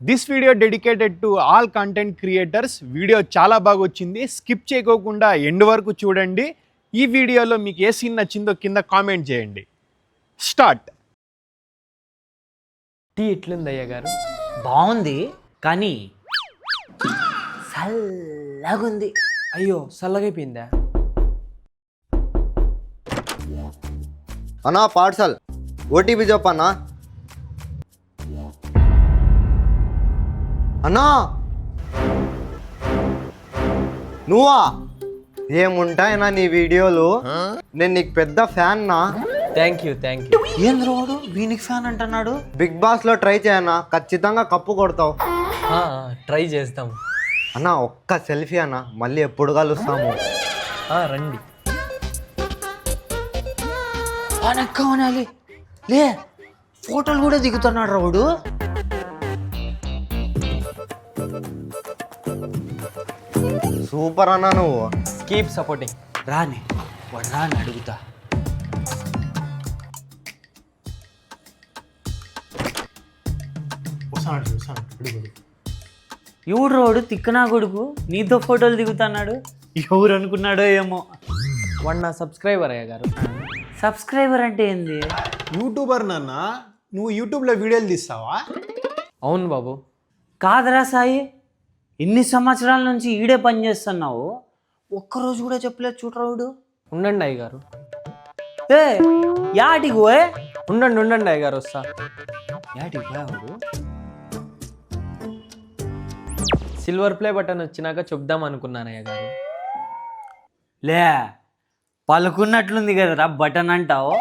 This video dedicated to all content creators. Video చాలా బాగా వచ్చింది, స్కిప్ చేయకోకుండా ఎండ్ వరకు చూడండి. ఈ వీడియోలో మీకు ఏ సీన్ నచ్చిందో కింద కామెంట్ చేయండి. స్టార్ట్. టీ ఎట్లుంది అయ్య గారు? బాగుంది కానీ చల్లగుంది. అయ్యో చల్లగైపోయిందా? అన్నా పార్సల్ ఓటీపీ చెప్పన్నా. అన్నా నువ్వా? ఏముంటాయన్నా నీ వీడియోలు, నేను నీకు పెద్ద ఫ్యాన్ నా. Thank you. ఏం రోడు వీనికి ఫ్యాన్ అంటున్నాడు. బిగ్ బాస్ లో ట్రై చేయన్నా, ఖచ్చితంగా కప్పు కొడతావు. ట్రై చేస్తాం. అన్నా ఒక్క సెల్ఫీ అన్నా, మళ్ళీ ఎప్పుడు కలుస్తాము. రండి. అనక్కనాలి లే, ఫోటోలు కూడా దిగుతున్నాడు రావుడు. సూపర్ అన్నా నువ్వు. Keep supporting. రాని వాడు రాని అడుగుతా. ఎవడు రోడు తిక్కనా కొడుకు నీతో ఫోటోలు దిగుతున్నాడు? ఎవరు అనుకున్నాడో ఏమో. వాడు నా సబ్స్క్రైబర్ అయ్య గారు. సబ్స్క్రైబర్ అంటే ఏంది? యూట్యూబర్ నాన్న, నువ్వు యూట్యూబ్లో వీడియోలు తీస్తావా? అవును బాబు. కాదరా సాయి, ఇన్ని సంవత్సరాల నుంచి ఈడే పని చేస్తున్నావు, ఒక్కరోజు కూడా చెప్పలేదు చూడరావుడు. ఉండండి అయ్య గారు. ఏ యాటికి పోయే? ఉండండి అయ్య గారు, వస్తా. యాటికి పోయావుడు? సిల్వర్ ప్లే బటన్ వచ్చినాక చెప్దాం అనుకున్నాను అయ్య గారు. లే పలుకున్నట్లుంది కదరా బటన్ అంటావు.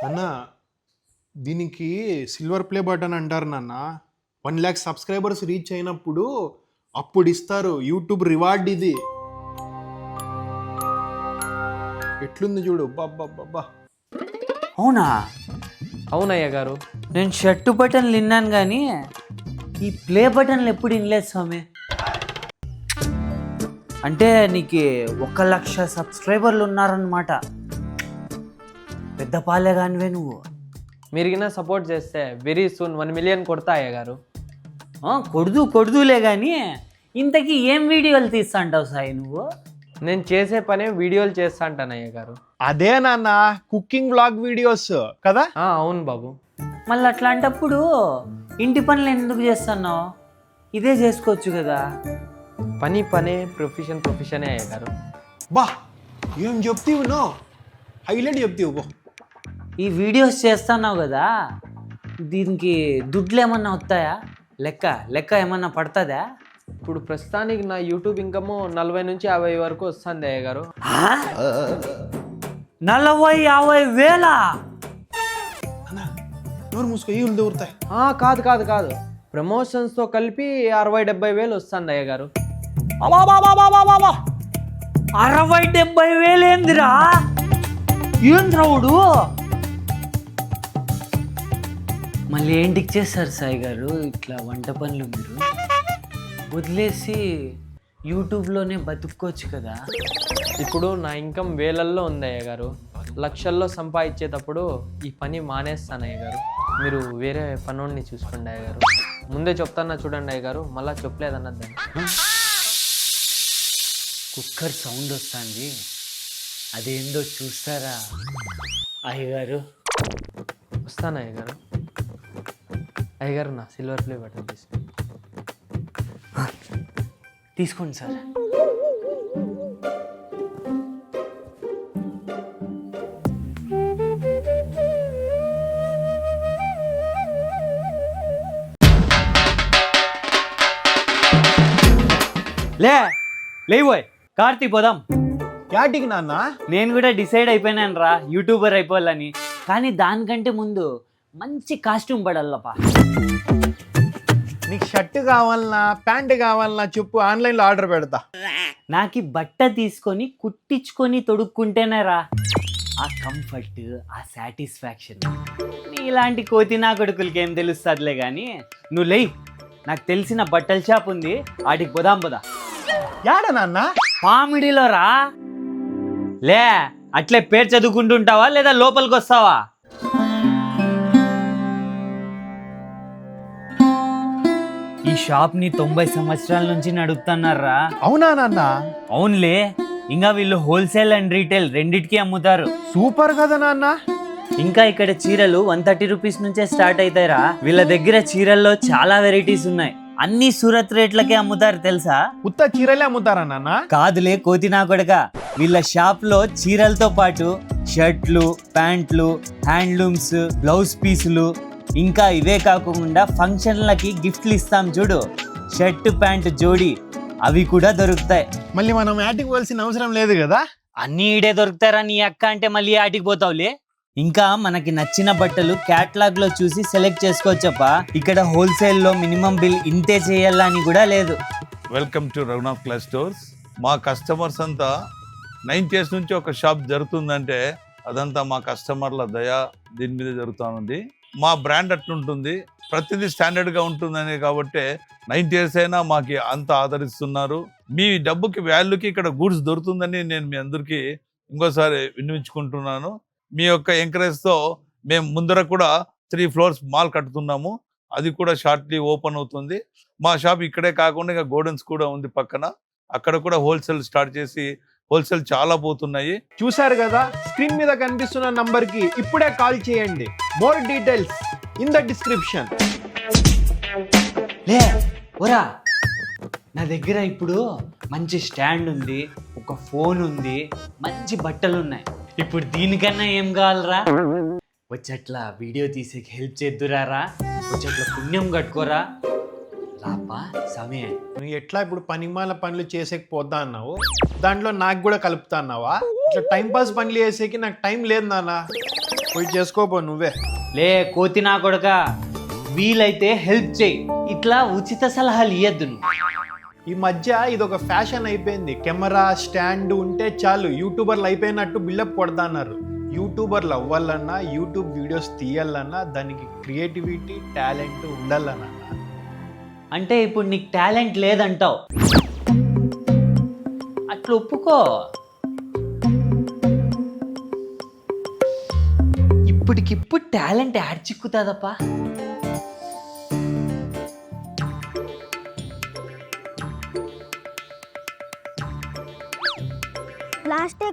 అన్న దీనికి సిల్వర్ ప్లే బటన్ అంటారు నాన్న. 1 lakh సబ్స్క్రైబర్స్ రీచ్ అయినప్పుడు అప్పుడు ఇస్తారు యూట్యూబ్ రివార్డ్. ఇది ఎట్లుంది చూడు. బాబ్బా. అవునా? అవునయ్య గారు. నేను షర్టు బటన్లు విన్నాను కానీ ఈ ప్లే బటన్లు ఎప్పుడు వినలేదు స్వామి. అంటే నీకు 1 లక్ష సబ్స్క్రైబర్లు ఉన్నారన్నమాట. పెద్ద పాలే కానివే నువ్వు. మీరిగినా సపోర్ట్ చేస్తే వెరీ సూన్ 1 million కొడతా అయ్య గారు. కొడుదులే కానీ ఇంతకీ ఏం వీడియోలు తీస్తా అంటావు సాయి నువ్వు? నేను చేసే పనే వీడియోలు చేస్తా అంటాను అయ్య గారు. అదే నాన్న, కుకింగ్ బ్లాగ్ వీడియోస్ కదా. అవును బాబు. మళ్ళీ అట్లాంటప్పుడు ఇంటి పనులు ఎందుకు చేస్తున్నావు? ఇదే చేసుకోవచ్చు కదా. పనే ప్రొఫెషనే అయ్య గారు. బా ఏం చెప్తీవు, నో హైలైట్ చెప్తీవు. ఈ వీడియోస్ చేస్తున్నావు కదా, దీనికి దుడ్లు ఏమన్నా వస్తాయా? లెక్క ఏమన్నా పడుతుందా? ఇప్పుడు ప్రస్తుతానికి నా యూట్యూబ్ ఇన్కమ్ 40 నుంచి 50 వరకు వస్తుంది అయ్య గారు. 40-50 వేల? నోరు మూసుకో, ఈవులు దూరుతాయి. కాదు ప్రమోషన్స్తో కలిపి 60-70 వేలు వస్తుంది అయ్య గారు. 60-70 వేలు ఏందిరా? ఏం రావుడు? మళ్ళీ ఏంటికి చేస్తారు సాయి గారు ఇట్లా వంట పనులు? మీరు వదిలేసి యూట్యూబ్లోనే బతుక్కోవచ్చు కదా. ఇప్పుడు నా ఇన్కమ్ వేలల్లో ఉంది అయ్య గారు. లక్షల్లో సంపాదించేటప్పుడు ఈ పని మానేస్తాను అయ్య గారు. మీరు వేరే పనుల్ని చూసుకోండి అయ్య గారు. ముందే చెప్తానా చూడండి అయ్య గారు, మళ్ళీ చెప్పలేదన్నదాన్ని. కుక్కర్ సౌండ్ వస్తుంది, అదేందో చూస్తారా అయ్యగారు? వస్తాను అయ్య గారు. అయ్య గారు నా సిల్వర్ ప్లే బటన్ తీసుకోండి సార్. లేవోయ్ కార్తీ పోదాం. యాటికి నాన్న? నేను కూడా డిసైడ్ అయిపోయినాను రా, యూట్యూబర్ అయిపోవాలని. కానీ దానికంటే ముందు మంచి కాస్ట్యూమ్ పడాలప్పా. నీకు షర్ట్ కావాలన్నా ప్యాంట్ కావాలన్నా చెప్పు, ఆన్లైన్లో ఆర్డర్ పెడతా. నాకు బట్ట తీసుకొని కుట్టించుకొని తొడుక్కుంటేనే రా ఆ కంఫర్ట్, ఆ సాటిస్ఫాక్షన్. ఇలాంటి కోతి నా కొడుకులకి ఏం తెలుస్తుందిలే కానీ నువ్వు లేయ్. నాకు తెలిసిన బట్టల షాప్ ఉంది, ఆడికి పోదాం. యాడ నాన్న? పామిడిలో రా. లే అట్లే పేరు చదువుకుంటుంటావా లేదా లోపలికి వస్తావా? ఈ షాప్ ని 90 సంవత్సరాల నుంచి నడుపుతున్నారా. అవునా నాన్న? అవునులే, ఇంకా వీళ్ళు హోల్సేల్ అండ్ రీటైల్ రెండిటికి అమ్ముతారు. సూపర్ కదా నాన్న. ఇంకా ఇక్కడ చీరలు 130 రూపీస్ నుంచే స్టార్ట్ అవుతాయిరా. వీళ్ళ దగ్గర చీరల్లో చాలా వెరైటీస్ ఉన్నాయి. అన్ని సూరత్ రేట్లకే అమ్ముతారు తెలుసా. ఉత్త చీరలే అమ్ముతారా నాన్న? కాదులే కోతినా కొడక, వీళ్ళ షాప్ లో చీరలతో పాటు షర్ట్లు, ప్యాంట్లు, హ్యాండ్లూమ్స్, బ్లౌజ్ పీసులు, ఇంకా ఇవే కాకుండా ఫంక్షన్లకి గిఫ్ట్లు ఇస్తాం చూడు, షర్ట్ ప్యాంట్ జోడి, అవి కూడా దొరుకుతాయి. మళ్ళీ మనం యాటికి పోవాల్సిన అవసరం లేదు కదా. అన్ని ఈడే దొరుకుతారా నీ అక్క అంటే మళ్ళీ ఆటికి పోతావులే. ఇంకా మనకి నచ్చిన బట్టలు క్యాటలాగ్ లో చూసి సెలెక్ట్ చేసుకోవచ్చప్ప. ఇక్కడ హోల్సేల్ లో మినిమం బిల్ ఇంతే చేయాలా అని కూడా లేదు. Welcome to Raghunath class stores. మా కస్టమర్స్ అంతా 9 years నుంచి ఒక షాప్ జరుగుతుందంటే అదంతా మా కస్టమర్ల దయ దీని మీద జరుగుతుంది. మా బ్రాండ్ అట్లుంటుంది, ప్రతిదీ స్టాండర్డ్గా ఉంటుందని కాబట్టి 9 years అయినా మాకు అంత ఆదరిస్తున్నారు. మీ డబ్బుకి వాల్యూకి ఇక్కడ గూడ్స్ దొరుకుతుందని నేను మీ అందరికీ ఇంకోసారి విన్నవించుకుంటున్నాను. మీ యొక్క ఎంకరేజ్తో మేము ముందర కూడా 3 floors మాల్ కట్టుతున్నాము. అది కూడా షార్ట్లీ ఓపెన్ అవుతుంది. మా షాప్ ఇక్కడే కాకుండా ఇంకా గోడౌన్స్ కూడా ఉంది పక్కన, అక్కడ కూడా హోల్సేల్ స్టార్ట్ చేసి హోల్సేల్ చాలా పోతున్నాయి. చూసారు కదా, స్క్రీన్ మీద కనిపిస్తున్న నంబర్ కి ఇప్పుడే కాల్ చేయండి. More details in the description. లే ఓరా, నా దగ్గర ఇప్పుడు మంచి స్టాండ్ ఉంది, ఒక ఫోన్ ఉంది, మంచి బట్టలు ఉన్నాయి. ఇప్పుడు దీనికన్నా ఏం కావాలరా? వచ్చట్లా వీడియో తీసే హెల్ప్ చేద్దురారా, వచ్చట్లా పుణ్యం కట్టుకోరా. రాపా సమయ, నువ్వు ఎట్లా ఇప్పుడు పనిమాల పనులు చేసేకపోతా అన్నావు, దాంట్లో నాకు కూడా కలుపుతా అన్నావా? ఇట్లా టైం పాస్ పనులు చేసేకి నాకు టైం లేదు నాన్న. పోయి చేసుకోపో నువ్వే. లే కోతి నా కొడక, వీలైతే హెల్ప్ చేయి, ఇట్లా ఉచిత సలహాలు ఇయ్యద్దు నువ్వు. ఈ మధ్య ఇది ఒక ఫ్యాషన్ అయిపోయింది. కెమెరా స్టాండ్ ఉంటే చాలు యూట్యూబర్లు అయిపోయినట్టు బిల్డప్ కొడతా అన్నారు. యూట్యూబర్లు అవ్వాలన్నా, యూట్యూబ్ వీడియోస్ తీయాలన్నా దానికి క్రియేటివిటీ, టాలెంట్ ఉండాలన్నా. అంటే ఇప్పుడు నీకు టాలెంట్ లేదంటావు, అట్లా ఒప్పుకో. ఇప్పటికిప్పుడు టాలెంట్ యాడ్ చిక్కుతుందప్పా.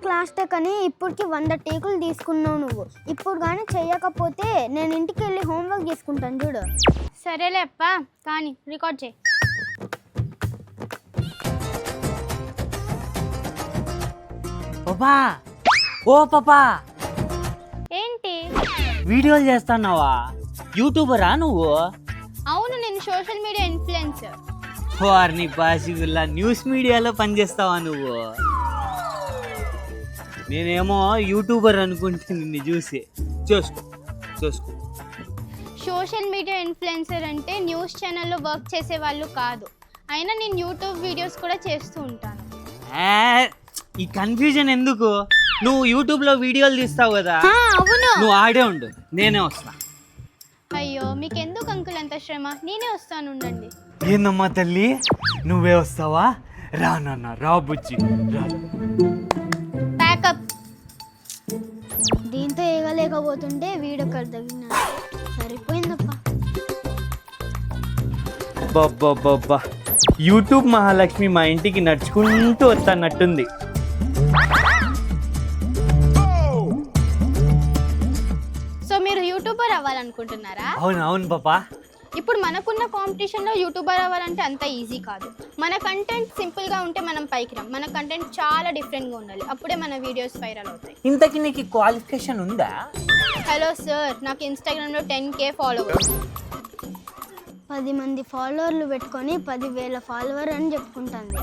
లాస్ట్ టేక్ అని ఇప్పటికి 100 టేకులు తీసుకున్నావు నువ్వు. ఇప్పుడు కానీ చెయ్యకపోతే నేను ఇంటికి వెళ్ళి హోంవర్క్ చేసుకుంటాను చూడు. సరేలే అప్ప, కానీ రికార్డ్ చేయి. పాపా, ఓ పాపా, ఏంటి? వీడియోలు చేస్తున్నావా? యూట్యూబరా నువ్వు? అవును, నేను సోషల్ మీడియా ఇన్ఫ్లుయెన్సర్. వారిని పాసిగుల్లా న్యూస్ మీడియాలో పనిచేస్తావా నువ్వు? నేనేమో యూట్యూబర్ అనుకుంటే నిన్ను చూసి. చూసుకో. సోషల్ మీడియా ఇన్ఫ్లుయెన్సర్ అంటే న్యూస్ ఛానల్లో వర్క్ చేసే వాళ్ళు కాదు. అయినా నేను యూట్యూబ్ వీడియోస్ కూడా చేస్తూ ఉంటాను. ఈ కన్ఫ్యూజన్ ఎందుకు? నువ్వు యూట్యూబ్లో వీడియోలు తీస్తావు కదా, అవును. నువ్వు ఆడే ఉండు, నేనే వస్తా. అయ్యో, మీకెందుకు అంకుల్ అంత శ్రమ? నేనే వస్తాను, ఉండండి. ఏందమ్మా తల్లి, నువ్వే వస్తావా? రా నాన్న, రా బుజ్జి, రా. ప్యాకప్. దీంతో ఎగలేకపోతుంటే వీడొకరు తగిన సరిపోయిందప్పా. బాబ్బా, యూట్యూబ్ మహాలక్ష్మి మా ఇంటికి నడుచుకుంటూ వస్తానట్టుంది. సో మీరు యూట్యూబర్ అవ్వాలనుకుంటున్నారా? అవును పాపా. ఇప్పుడు మనకున్న కాంపిటీషన్లో యూట్యూబర్ అవ్వాలంటే అంత ఈజీ కాదు. మన కంటెంట్ సింపుల్గా ఉంటే మనం పైకి రాం. మన కంటెంట్ చాలా డిఫరెంట్గా ఉండాలి, అప్పుడే మన వీడియోస్ వైరల్ అవుతాయి. ఇంతకీ నీకు క్వాలిఫికేషన్ ఉందా? హలో సార్, నాకు ఇన్స్టాగ్రామ్లో 10K ఫాలోవర్స్. 10 మంది ఫాలోవర్లు పెట్టుకొని 10,000 ఫాలోవర్ అని చెప్పుకుంటుంది.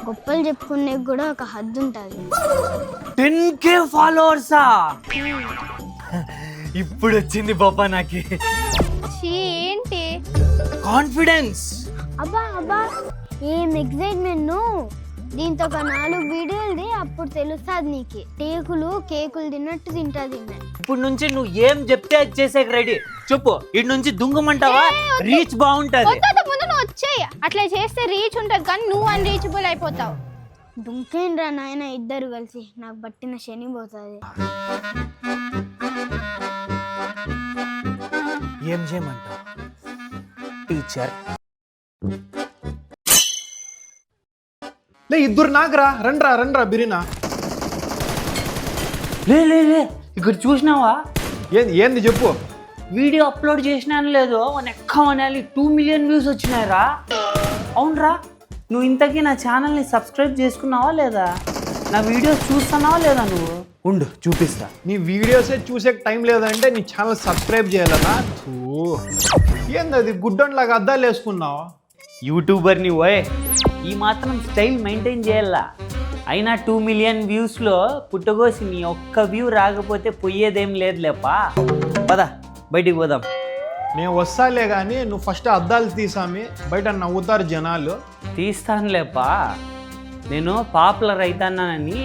గొప్పలు చెప్పుకునే కూడా ఒక హద్దు ఉంటుంది. 10K ఫాలోవర్సా? ఇప్పుడు వచ్చింది పాపా నాకు ఏంటి కాన్ఫిడెన్స్. అబ్బా ఏం ఎక్సైట్మెంట్. దీంతో ఒక 4 వీడియోలు అప్పుడు తెలుస్తుంది నీకు. టేకులు కేకులు తిన్నట్టు తింటుంది. ఇప్పుడు నుంచి నువ్వు ఏం చెప్తే అది చేసేకి రెడీ. చెప్పు, ఇటు నుంచి దుంగమంటావా? రీచ్ బాగుంటది. ముందు నువ్వు వచ్చేయి, అట్లా చేస్తే రీచ్ ఉంటుంది, కానీ నువ్వు అన్రీచబుల్ అయిపోతావు. దుంకేంద్రా నాయన, ఇద్దరు కలిసి నాకు పట్టిన శని పోతుంది. ఏం చేయమంటావు టీచర్? లే ఇద్దరు నాకురా రండ్రా బిరినా లే లే లే ఇక్కడ చూసినావా? ఏంది చెప్పు. వీడియో అప్లోడ్ చేసినాను లేదో ఎక్కమనాలి 2 మిలియన్ వ్యూస్ వచ్చినాయిరా. అవునరా, నువ్వు ఇంతకీ నా ఛానల్ని సబ్స్క్రైబ్ చేసుకున్నావా లేదా? నా వీడియోస్ చూస్తున్నావా లేదా నువ్వు? ఉండు చూపిస్తా. నీ వీడియోసే చూసే టైం లేదంటే నీ ఛానల్ సబ్స్క్రైబ్ చేయాలనా? ఏంది అది గుడ్డోన్లాగా అద్దాలు వేసుకున్నావు? యూట్యూబర్ని ఓయ్, ఈ మాత్రం స్టైల్ మెయింటైన్ చేయాలా. అయినా 2 మిలియన్ వ్యూస్లో పుట్టగోసి నీ ఒక్క వ్యూ రాకపోతే పోయేదేం లేదులేపా. పద బయటికి పోదాం. నేను వస్తాలే కానీ నువ్వు ఫస్ట్ అద్దాలు తీసామి, బయట నవ్వుతారు జనాలు. తీస్తానులేపా, నేను పాపులర్ అవుతానని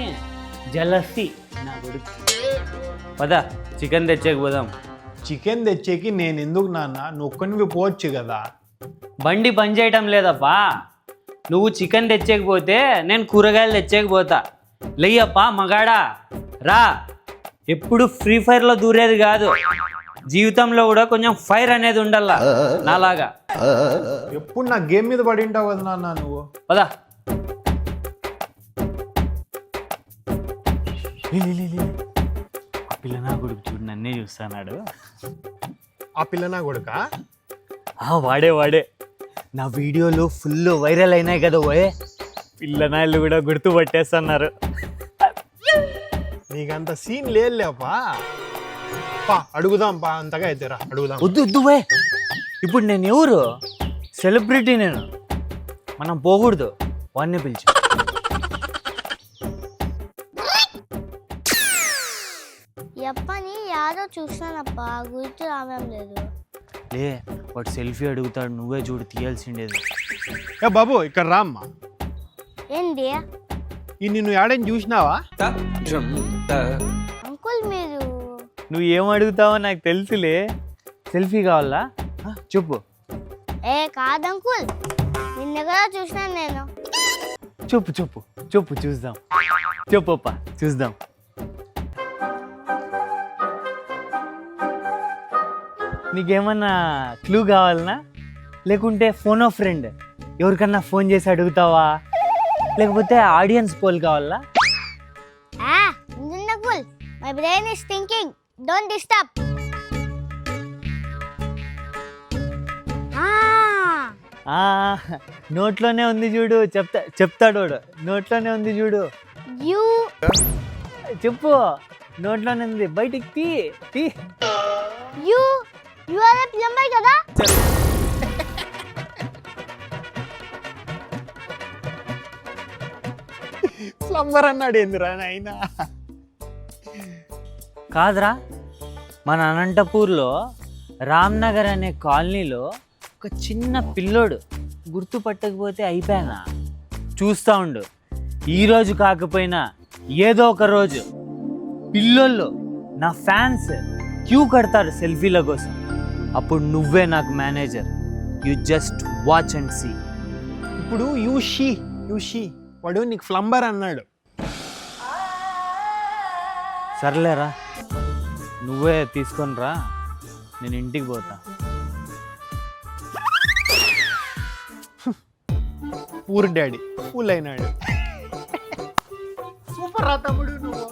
జలసి నా కొడుకు. పద చికెన్ తెచ్చేకపోదాం. చికెన్ తెచ్చేకి నేను ఎందుకు నాన్న, నువ్వు ఒక్కనివి పోవచ్చు కదా. బండి పని చేయటం లేదప్పా. నువ్వు చికెన్ తెచ్చేకపోతే నేను కూరగాయలు తెచ్చేకపోతా. లేయప్పా మగాడా రా. ఎప్పుడు ఫ్రీ ఫైర్లో దూరేది కాదు, జీవితంలో కూడా కొంచెం ఫైర్ అనేది ఉండాలా నాలాగా. ఎప్పుడు నా గేమ్ మీద పడి ఉంటావు కదా నాన్న నువ్వు. పదా ఆ పిల్ల నా కొడుకు చూడు నన్నే చూస్తున్నాడు. ఆ పిల్ల నా కొడుక? వాడే నా వీడియోలు ఫుల్ వైరల్ అయినాయి కదా ఓయే, పిల్లనాయలు కూడా గుర్తుపట్టేస్తున్నారు. నీకంత సీన్ లేదులేపా. పా అడుగుదాం పా, అంతగా అయితే రా అడుగుదాం. వద్దు పోయ్, ఇప్పుడు నేను ఎవరు? సెలబ్రిటీ నేను, మనం పోకూడదు. వాడిని పిలిచి ఎప్పని యాదో చూసానప్పా, గుర్తు రావడం లేదు. లే, వాడు సెల్ఫీ అడుగుతాడు, నువ్వే చూడు తీయాల్సిండేది. ఏ బాబు ఇక్కడ రామ్మా. ఏంది ఈ నిన్ను ఏడని చూసినావా? అంకుల్ మీరు? నువ్వు ఏం అడుగుతావో నాకు తెలుసులే. సెల్ఫీ కావాలా చెప్పు. ఏ కాదు అంకుల్, నిన్న కూడా చూసినాను నేను. చెప్పు చెప్పు చెప్పు చూద్దాం. చెప్పప్పా చూద్దాం. నీకేమన్నా క్లూ కావాలనా, లేకుంటే ఫోన్ ఆఫ్ ఫ్రెండ్ ఎవరికన్నా ఫోన్ చేసి అడుగుతావా, లేకపోతే ఆడియన్స్ పోల్ కావాలా? Uncle my brain is thinking, don't disturb. నోట్లోనే ఉంది చూడు, చెప్తాడు వాడు. నోట్లోనే ఉంది చూడు. యూ చెప్పు, నోట్లోనే ఉంది, బయటికి తీ. యూ ఆర్ ఏ ప్లంబర్ కదా? ప్లంబర్ అన్నాడు ఏందిరా నాయన? కాదురా, మన అనంతపూర్లో రామ్నగర్ అనే కాలనీలో ఒక చిన్న పిల్లోడు గుర్తుపట్టకపోతే అయిపోయానా. చూస్తూ ఉండు, ఈరోజు కాకపోయినా ఏదో ఒక రోజు పిల్లోళ్ళు నా ఫ్యాన్స్ క్యూ కడతారు సెల్ఫీల కోసం. అప్పుడు నువ్వే నాకు manager. You just watch and see. ఇప్పుడు యూషి వాడు నీకు ప్లంబర్ అన్నాడు. సర్లేరా, నువ్వే తీసుకొని రా, నేను ఇంటికి పోతా. పూర్ డాడీ ఫుల్ అయినాడు. సూపర్ రా తమ్ముడు నువ్వు.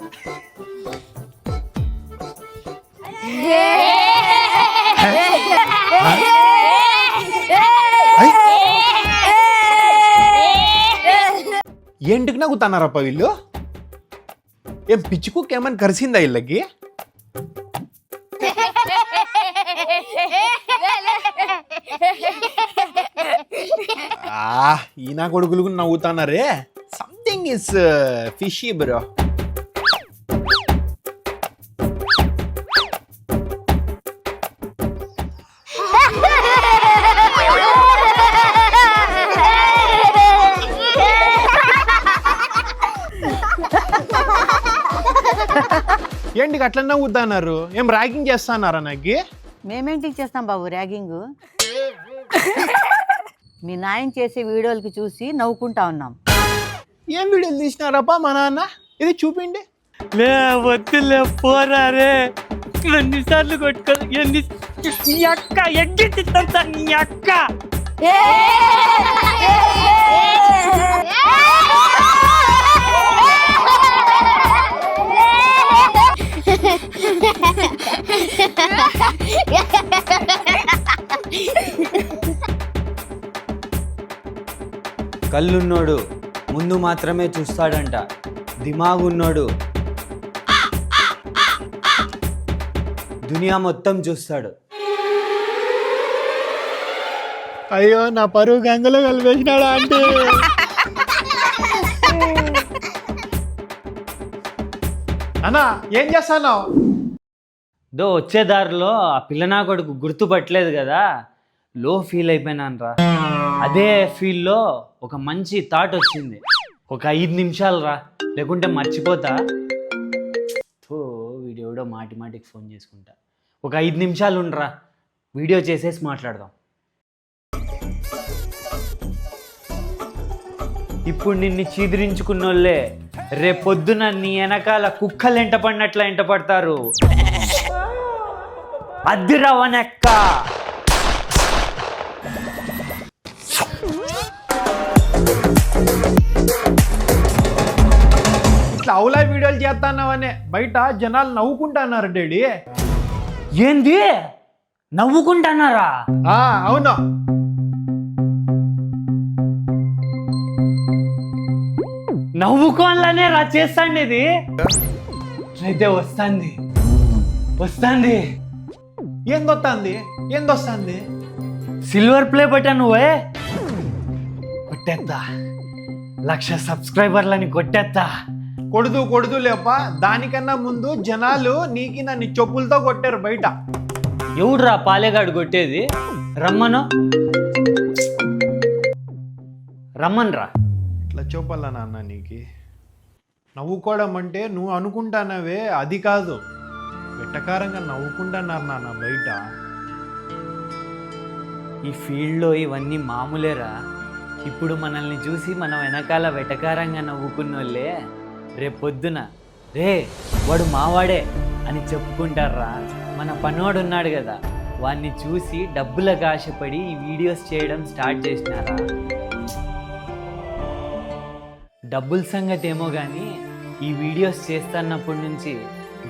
ఏంటికి నవ్వుతున్నారప్ప వీళ్ళు? ఏం పిచ్చి కుక్క ఏమని కరిసిందా వీళ్ళకి? ఈయన కొడుకులు నవ్వుతున్నారే. Something is fishy bro. ఏంటికి అట్లా నవ్వుతున్నారు? ఏం ర్యాగింగ్ చేస్తున్నారా నాకు? మేమేంటి చేస్తాం బాబు ర్యాగింగ్? మీ నాయన చేసే వీడియోలకి చూసి నవ్వుకుంటా ఉన్నాం. ఏం వీడియోలు తీసినారప్పా మా నాన్న? ఇది చూపిండి. లే వద్దులే, పోరా రే. ఎన్నిసార్లు కొట్టుకో, నీ అక్క ఎగ్గిస్తాను నీ అక్క. కళ్ళున్నోడు ముందు మాత్రమే చూస్తాడంట, దిమాగున్నోడు దునియా మొత్తం చూస్తాడు. అయ్యో నా పరువు గంగలో కలిపేసినాడా అంటే. అన్నా ఏం చేస్తాను? వచ్చే దారిలో ఆ పిల్లనా కొడుకు గుర్తుపట్టలేదు కదా, లో ఫీల్ అయిపోయినాను రా. అదే ఫీల్లో ఒక మంచి థాట్ వచ్చింది. ఒక 5 నిమిషాలు రా, లేకుంటే మర్చిపోతా. వీడియోడో మాటికి ఫోన్ చేసుకుంటా. ఒక 5 నిమిషాలు ఉండరా, వీడియో చేసేసి మాట్లాడదాం. ఇప్పుడు నిన్ను చీదిరించుకున్నోళ్ళే రేపొద్దున నీ వెనకాల కుక్కలు ఎంట పడినట్ల ఎంట పడతారు. అద్దిరవనెక్క. ఇట్లా అవులా వీడియోలు చేస్తానవనే బయట జనాలు నవ్వుకుంటున్నారు డాడీ. ఏంది నవ్వుకుంటున్నారా? అవును. నవ్వుకోవాలనే రా చేస్తాండేది. అయితే వస్తాంది ఏందొస్తుంది? సిల్వర్ ప్లే బటన్ నువ్వే కొట్టేద్దా, 1,00,000 సబ్స్క్రైబర్లని కొట్టేద్దా. కొడుదు లేప. దానికన్నా ముందు జనాలు నీకి నన్ను చెప్పులతో కొట్టారు బయట. ఎవడురా పాలేగాడు కొట్టేది? రమ్మన్రా. ఇట్లా చూపాల నాన్న నీకు. నవ్వుకోవడం అంటే నువ్వు అనుకుంటానవే అది కాదు, వెటకారంగా నవ్వుకుంటున్నారు నాన్న బయట. ఈ ఫీల్డ్లో ఇవన్నీ మామూలేరా. ఇప్పుడు మనల్ని చూసి మనం వెనకాల వెటకారంగా నవ్వుకున్నోళ్ళే రేపొద్దున వాడు మావాడే అని చెప్పుకుంటారా. మన పనోడు ఉన్నాడు కదా, వాడిని చూసి డబ్బులకు ఆశపడి ఈ వీడియోస్ చేయడం స్టార్ట్ చేసినారా. డబ్బుల సంగతి ఏమో కానీ ఈ వీడియోస్ చేస్తున్నప్పటి నుంచి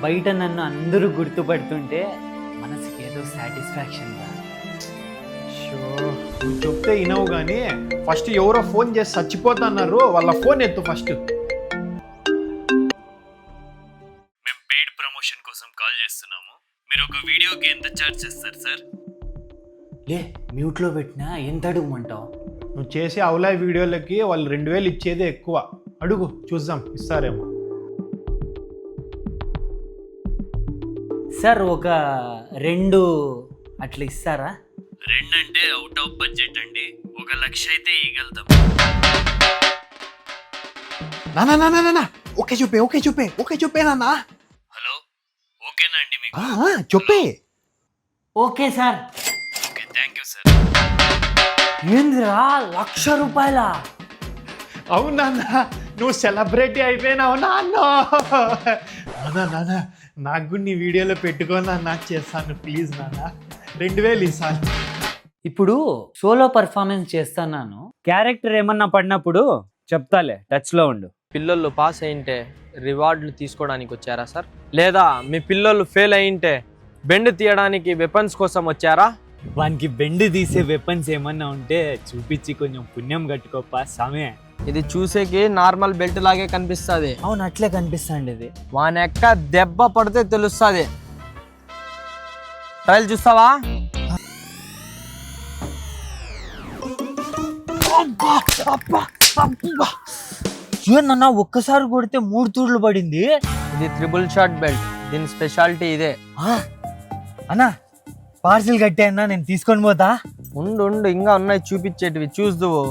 బయట నన్ను అందరూ గుర్తుపడుతుంటే మనసుకి ఏదో సాటిస్ఫాక్షన్ రా. నువ్వు చెప్తే వినవు కానీ ఫస్ట్ ఎవరో ఫోన్ చేసి చచ్చిపోతున్నారు, వాళ్ళ ఫోన్ ఎత్తు ఫస్ట్. మేము పెయిడ్ ప్రమోషన్ కోసం కాల్ చేస్తున్నాము. మీరు ఒక వీడియోకి ఎంత ఛార్జ్ చేస్తారు సార్? మ్యూట్లో పెట్టినా ఎంత అడుగుమంటావు? నువ్వు చేసే అవులా వీడియోలకి వాళ్ళు 2,000 ఇచ్చేదే ఎక్కువ. అడుగు చూద్దాం ఇస్తారేమో. సార్ ఒక 2 అట్లా ఇస్తారా? 2 అంటే అవుట్ ఆఫ్ బడ్జెట్ అండి. 1,00,000 అయితే ఇవ్వగలుగుతాం. నా ఓకే చూపే నాన్న. హలో, ఓకేనా అండి మీకు? చెప్పే. Okay sir. Okay, thank you sir. ఏందిరా 1,00,000 రూపాయలా? అవునా నువ్వు సెలబ్రిటీ అయిపోయినావు నాన్న. నాకు నీ వీడియోలో పెట్టుకోనా, నాకు చేస్తాను ప్లీజ్ నాన్న. 2,000 ఇస్తాను. ఇప్పుడు సోలో పర్ఫార్మెన్స్ చేస్తున్నాను. క్యారెక్టర్ ఏమన్నా పడినప్పుడు చెప్తాలే, టచ్లో ఉండు. పిల్లలు పాస్ అయింటే రివార్డులు తీసుకోవడానికి వచ్చారా సార్? లేదా మీ పిల్లలు ఫెయిల్ అయింటే బెండ్ తీయడానికి వెపన్స్ కోసం వచ్చారా? వానికి బెండ్ తీసే వెపన్స్ ఏమన్నా ఉంటే చూపించి కొంచెం పుణ్యం కట్టుకోపా సామే. ఇది చూసేకి నార్మల్ బెల్ట్ లాగే కనిపిస్తుంది. అవును, అట్లే కనిపిస్తాండి. ఇది వాని ఎక్క దెబ్బ పడితే తెలుస్తుంది. ట్రయల్ చూస్తావా? ఏమన్నా ఒక్కసారి కొడితే 3 తూర్లు పడింది. ఇది 3 షాట్ బెల్ట్. దీని స్పెషాలిటీ ఇదే. అన్నా పార్సిల్ కట్టే అన్నా, నేను తీసుకొని పోతా. ఉండు ఇంకా ఉన్నాయి చూపించేటివి చూద్దువు.